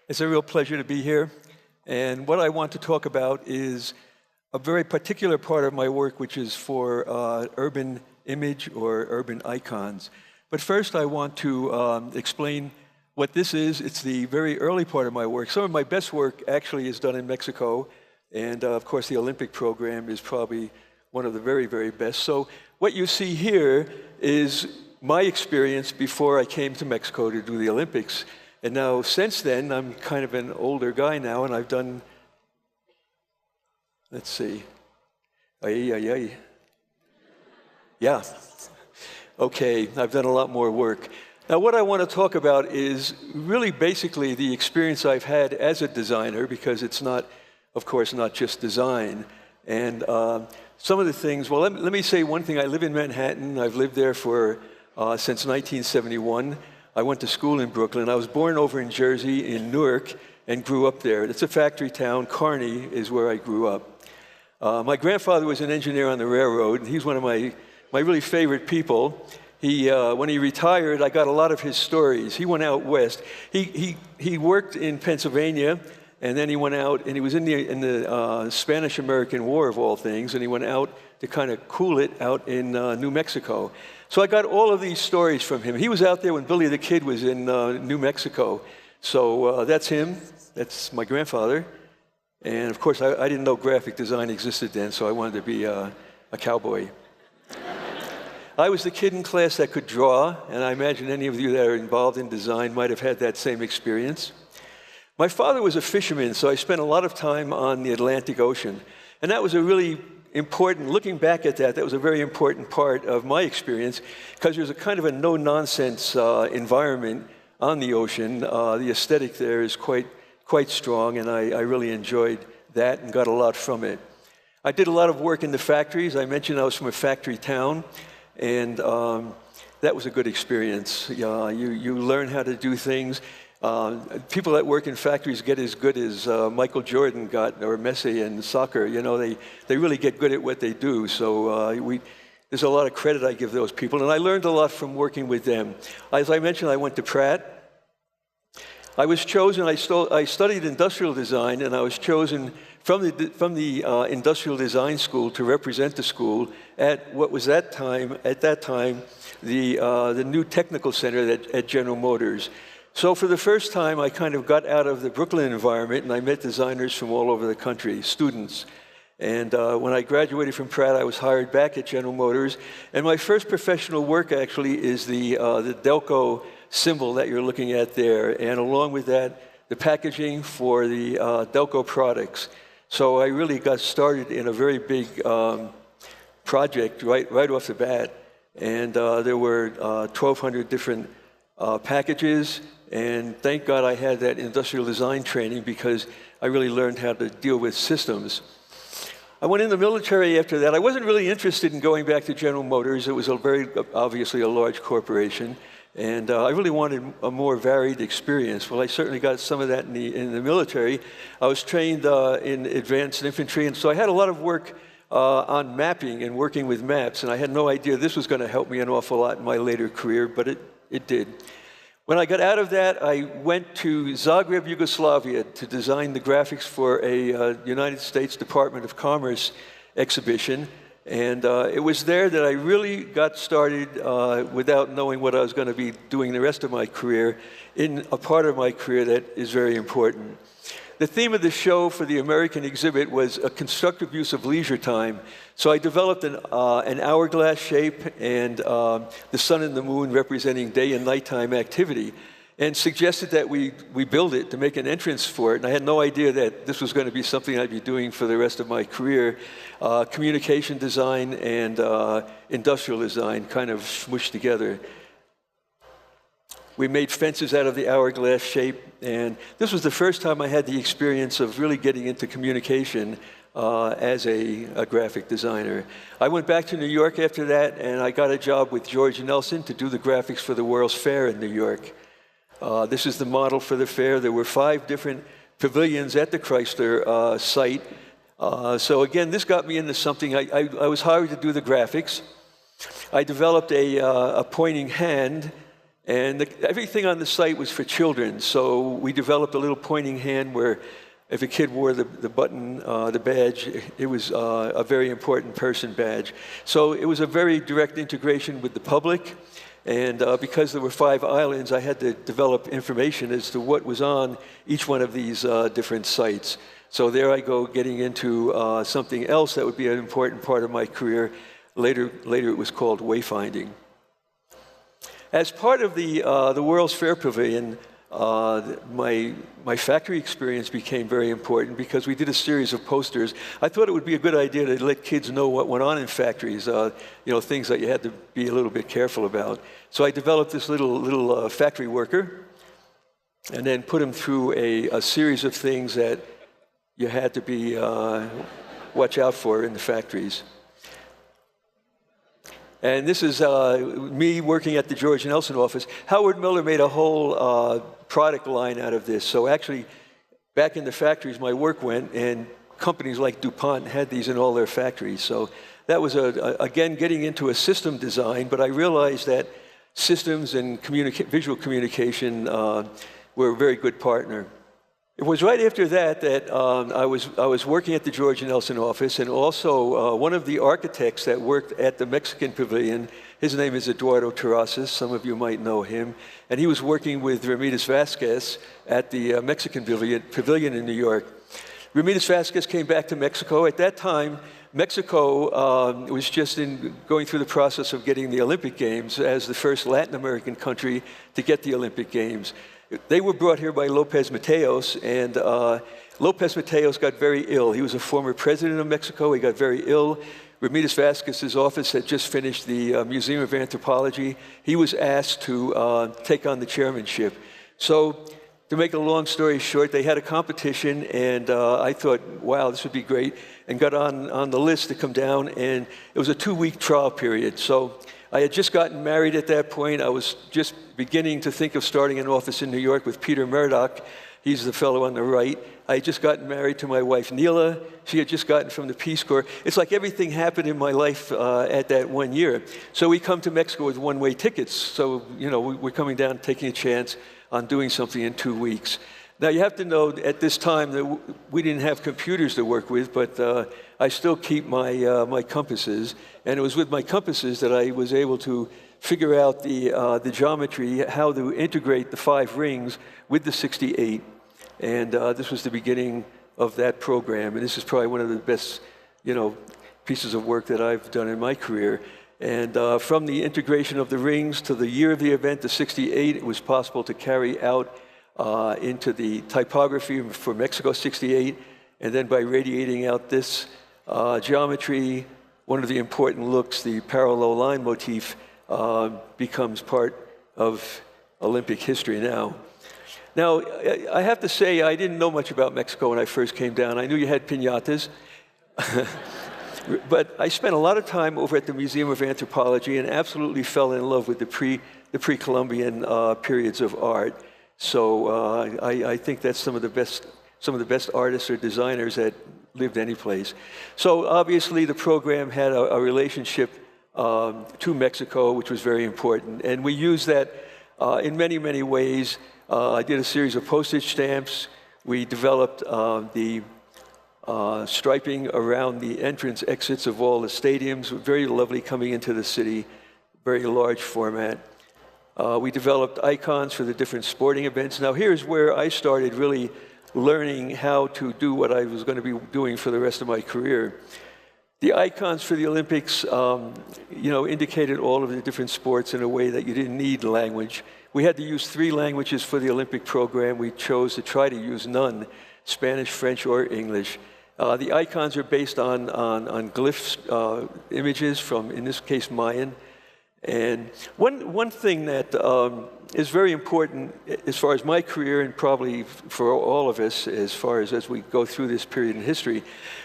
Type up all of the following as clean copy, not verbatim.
It's a real pleasure to be here. And what I want to talk about is a very particular part of my work, which is for urban image or urban icons. But first, I want to explain what this is. It's the very early part of my work. Some of my best work actually is done in Mexico. And of course, the Olympic program is probably one of the very, very best. So what you see here is my experience before I came to Mexico to do the Olympics. And now, since then, I'm kind of an older guy now, and I've done, let's see, yeah. Okay, I've done a lot more work. Now, what I want to talk about is really basically the experience I've had as a designer, because it's not, of course, not just design. And some of the things, well, let me say one thing. I live in Manhattan. I've lived there since 1971. I went to school in Brooklyn. I was born over in Jersey, in Newark, and grew up there. It's a factory town. Kearney is where I grew up. My grandfather was an engineer on the railroad, and he's one of my really favorite people. When he retired, I got a lot of his stories. He went out west. He worked in Pennsylvania, and then he went out, and he was in the Spanish-American War, of all things, and he went out to kind of cool it out in New Mexico. So I got all of these stories from him. He was out there when Billy the Kid was in New Mexico. So that's him. That's my grandfather. And of course, I didn't know graphic design existed then, so I wanted to be a cowboy. I was the kid in class that could draw, and I imagine any of you that are involved in design might have had that same experience. My father was a fisherman, so I spent a lot of time on the Atlantic Ocean. And that was a really important, looking back at that was a very important part of my experience, because there's a kind of a no-nonsense environment on the ocean. The aesthetic there is quite strong, and I really enjoyed that and got a lot from it. I did a lot of work in the factories. I mentioned I was from a factory town, and that was a good experience. You learn how to do things. People that work in factories get as good as Michael Jordan got, or Messi in soccer. You know, they really get good at what they do. So there's a lot of credit I give those people, and I learned a lot from working with them. As I mentioned, I went to Pratt. I was chosen. I studied industrial design, and I was chosen from the industrial design school to represent the school at what was at that time the new technical center at General Motors. So for the first time, I kind of got out of the Brooklyn environment, and I met designers from all over the country, students. And when I graduated from Pratt, I was hired back at General Motors. And my first professional work, actually, is the Delco symbol that you're looking at there. And along with that, the packaging for the Delco products. So I really got started in a very big project right off the bat. And there were 1,200 different packages. And thank God I had that industrial design training, because I really learned how to deal with systems. I went in the military after that. I wasn't really interested in going back to General Motors. It was obviously a large corporation. And I really wanted a more varied experience. Well, I certainly got some of that in the military. I was trained in advanced infantry, and so I had a lot of work on mapping and working with maps. And I had no idea this was going to help me an awful lot in my later career, but it did. When I got out of that, I went to Zagreb, Yugoslavia, to design the graphics for a United States Department of Commerce exhibition. And it was there that I really got started without knowing what I was going to be doing the rest of my career, in a part of my career that is very important. The theme of the show for the American exhibit was a constructive use of leisure time. So I developed an hourglass shape and the sun and the moon representing day and nighttime activity, and suggested that we build it to make an entrance for it. And I had no idea that this was going to be something I'd be doing for the rest of my career. Communication design and industrial design kind of smooshed together. We made fences out of the hourglass shape, and this was the first time I had the experience of really getting into communication as a graphic designer. I went back to New York after that, and I got a job with George Nelson to do the graphics for the World's Fair in New York. This is the model for the fair. There were 5 different pavilions at the Chrysler site. So again, this got me into something. I was hired to do the graphics. I developed a pointing hand, And everything on the site was for children, so we developed a little pointing hand where if a kid wore the button, the badge, it was a very important person badge. So it was a very direct integration with the public, and because there were 5 islands, I had to develop information as to what was on each one of these different sites. So there I go, getting into something else that would be an important part of my career. Later it was called Wayfinding. As part of the World's Fair Pavilion, my factory experience became very important because we did a series of posters. I thought it would be a good idea to let kids know what went on in factories, things that you had to be a little bit careful about. So I developed this little factory worker and then put him through a series of things that you had to be watch out for in the factories. And this is me working at the George Nelson office. Howard Miller made a whole product line out of this. So actually, back in the factories, my work went, and companies like DuPont had these in all their factories. So that was, again, getting into a system design, but I realized that systems and visual communication were a very good partner. It was right after that that I was working at the George Nelson office, and also one of the architects that worked at the Mexican Pavilion, his name is Eduardo Terrazas, some of you might know him, and he was working with Ramírez Vázquez at the Mexican Pavilion in New York. Ramírez Vázquez came back to Mexico. At that time, Mexico was just going through the process of getting the Olympic Games as the first Latin American country to get the Olympic Games. They were brought here by López Mateos, and López Mateos got very ill. He was a former president of Mexico. He got very ill. Ramírez Vázquez's office had just finished the Museum of Anthropology. He was asked to take on the chairmanship. So to make a long story short, they had a competition, and I thought, wow, this would be great, and got on the list to come down, and it was a 2-week trial period. So I had just gotten married at that point. I was just beginning to think of starting an office in New York with Peter Murdoch. He's the fellow on the right. I had just gotten married to my wife, Neela. She had just gotten from the Peace Corps. It's like everything happened in my life at that 1 year. So we come to Mexico with one-way tickets. So, we're coming down, taking a chance on doing something in 2 weeks. Now, you have to know at this time that we didn't have computers to work with, but I still keep my compasses. And it was with my compasses that I was able to figure out the geometry, how to integrate the 5 rings with the 68. And this was the beginning of that program. And this is probably one of the best, pieces of work that I've done in my career. And from the integration of the rings to the year of the event, the 68, it was possible to carry out into the typography for Mexico 68, and then by radiating out this geometry, one of the important looks, the parallel line motif, becomes part of Olympic history now. Now, I have to say, I didn't know much about Mexico when I first came down. I knew you had piñatas, but I spent a lot of time over at the Museum of Anthropology and absolutely fell in love with the pre-Columbian periods of art. So I think that's some of the best artists or designers that lived any place. So obviously the program had a relationship to Mexico, which was very important, and we used that in many, many ways. I did a series of postage stamps. We developed the striping around the entrance exits of all the stadiums, very lovely coming into the city, very large format. We developed icons for the different sporting events. Now here's where I started really learning how to do what I was going to be doing for the rest of my career. The icons for the Olympics, indicated all of the different sports in a way that you didn't need language. We had to use 3 languages for the Olympic program. We chose to try to use none, Spanish, French, or English. The icons are based on glyphs, images from, in this case, Mayan. And one thing that is very important as far as my career and probably for all of us as we go through this period in history,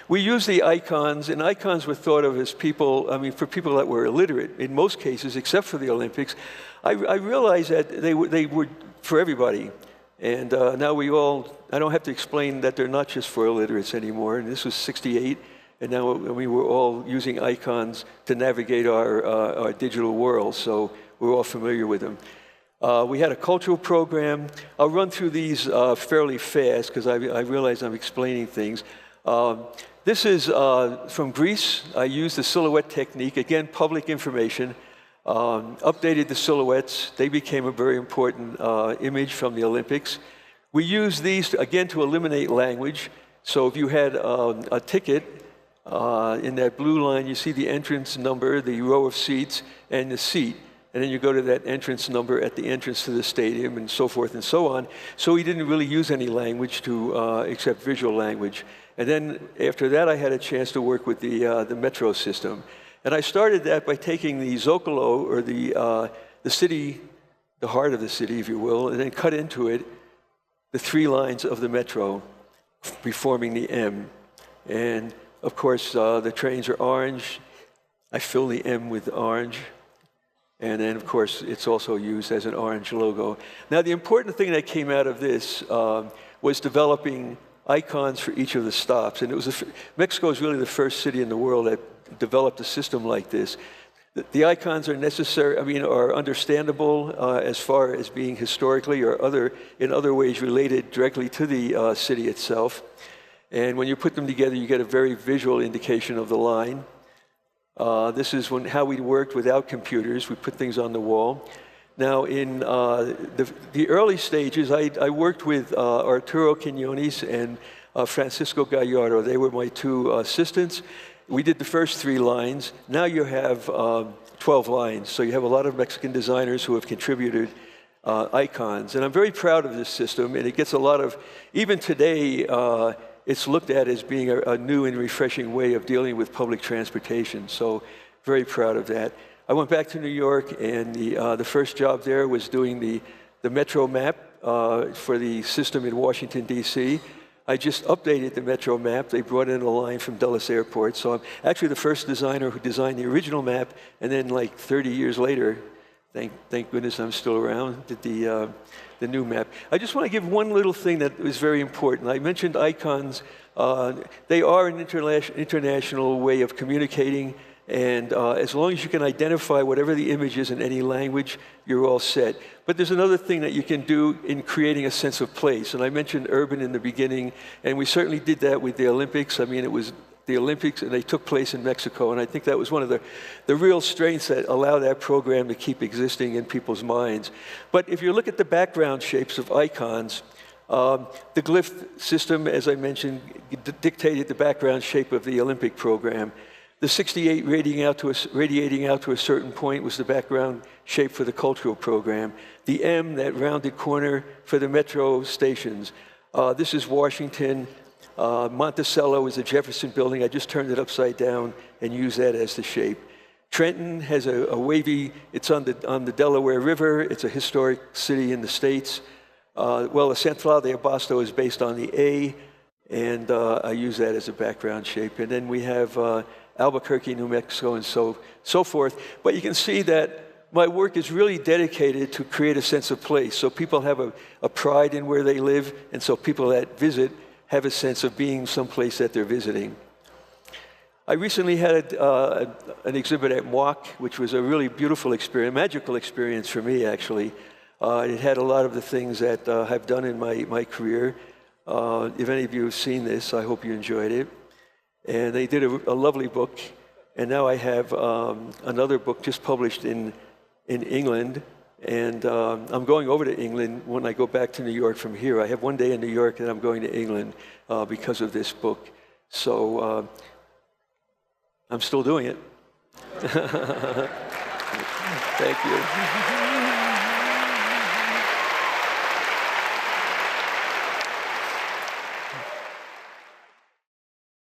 we use the icons, and icons were thought of as for people that were illiterate in most cases, except for the Olympics. I realized that they were for everybody. And now I don't have to explain that they're not just for illiterates anymore. And this was 68. And now we're all using icons to navigate our digital world, so we're all familiar with them. We had a cultural program. I'll run through these fairly fast because I realize I'm explaining things. This is from Greece. I used the silhouette technique, again, public information. Updated the silhouettes. They became a very important image from the Olympics. We used these, again, to eliminate language. So if you had a ticket, in that blue line, you see the entrance number, the row of seats, and the seat. And then you go to that entrance number at the entrance to the stadium, and so forth and so on. So we didn't really use any language except visual language. And then after that, I had a chance to work with the metro system. And I started that by taking the Zocalo, or the city, the heart of the city, if you will, and then cut into it the 3 lines of the metro, reforming the M. And of course, the trains are orange. I fill the M with orange. And then, of course, it's also used as an orange logo. Now, the important thing that came out of this was developing icons for each of the stops. And it was Mexico is really the first city in the world that developed a system like this. The icons are necessary, are understandable as far as being historically or in other ways related directly to the city itself. And when you put them together, you get a very visual indication of the line. This is how we worked without computers. We put things on the wall. Now, in the early stages, I worked with Arturo Quiñones and Francisco Gallardo. They were my 2 assistants. We did the first 3 lines. Now you have 12 lines. So you have a lot of Mexican designers who have contributed icons. And I'm very proud of this system. And it gets a lot of, even today, it's looked at as being a new and refreshing way of dealing with public transportation. So very proud of that. I went back to New York, and the first job there was doing the metro map for the system in Washington, D.C. I just updated the metro map. They brought in a line from Dulles Airport. So I'm actually the first designer who designed the original map, and then like 30 years later, thank goodness I'm still around, did the new map. I just want to give one little thing that was very important. I mentioned icons. They are an international way of communicating, and as long as you can identify whatever the image is in any language, you're all set. But there's another thing that you can do in creating a sense of place, and I mentioned urban in the beginning, and we certainly did that with the Olympics. It was the Olympics, and they took place in Mexico, and I think that was one of the real strengths that allowed that program to keep existing in people's minds. But if you look at the background shapes of icons, the glyph system, as I mentioned, dictated the background shape of the Olympic program. The 68 radiating out to a certain point was the background shape for the cultural program. The M, that rounded corner, for the metro stations. This is Washington. Monticello is a Jefferson building. I just turned it upside down and used that as the shape. Trenton has a wavy, it's on the Delaware River. It's a historic city in the States. The Central de Abasto is based on the A, and I use that as a background shape. And then we have Albuquerque, New Mexico, and so forth. But you can see that my work is really dedicated to create a sense of place. So people have a pride in where they live, and so people that visit have a sense of being someplace that they're visiting. I recently had an exhibit at MWAC, which was a really beautiful experience, magical experience for me, actually. It had a lot of the things that I've done in my career. If any of you have seen this, I hope you enjoyed it. And they did a lovely book. And now I have another book just published in England. And I'm going over to England when I go back to New York from here. I have one day in New York, and I'm going to England because of this book. So I'm still doing it. Thank you.